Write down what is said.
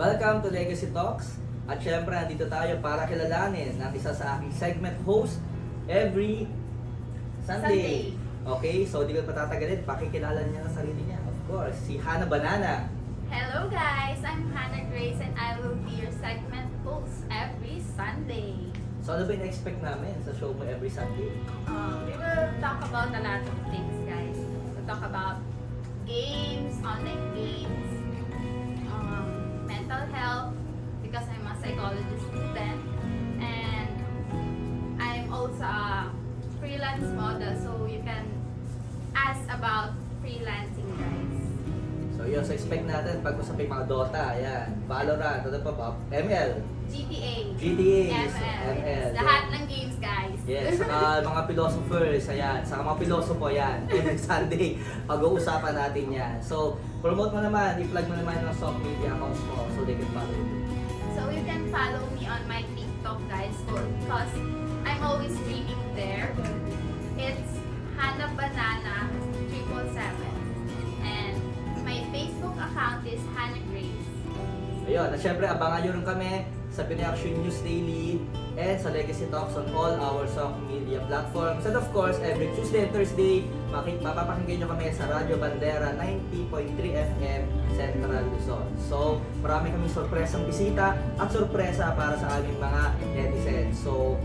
Welcome to Legacy Talks. At syempre, nandito tayo para kilalanin ng isa sa aking segment host every Sunday. Okay, so di ko patatagalin, pakikilala niya ang sarili niya. Of course, si Hannah Banana. Hello guys, I'm Hannah Grace and I will be your segment host every Sunday. So ano ba yung expect namin sa show mo every Sunday? We will talk about a lot of things, guys. We'll talk about games, online games, mental health, because I'm a psychology student, and I'm also a freelance model, so you can ask about freelancing, guys. So yun, so expect natin pag-usapin mga Dota, ayan, Valorant, ano pa ba? ML, GTA, ML. lahat ng games, guys. Yes, saka mga philosophers, ayan, saka mga pilosopo, yan. Every Sunday, pag-uusapan natin yan. So, promote mo naman, i-plug mo naman ng social media accounts mo so they can follow you. So you can follow me on my TikTok, guys, because I'm always streaming there. It's Hannah Banana 777, and my Facebook account is Hannah Grace. Ayun, at syempre, abangan nyo rin kami sa Pinoy Action News Daily and sa Legacy Talks on all our social media platforms. And of course, every Tuesday and Thursday, mapapakinggan nyo kami sa Radyo Bandera 90.3 FM Central Luzon. So, marami kaming sorpresang bisita at sorpresa para sa aming mga netizens. So,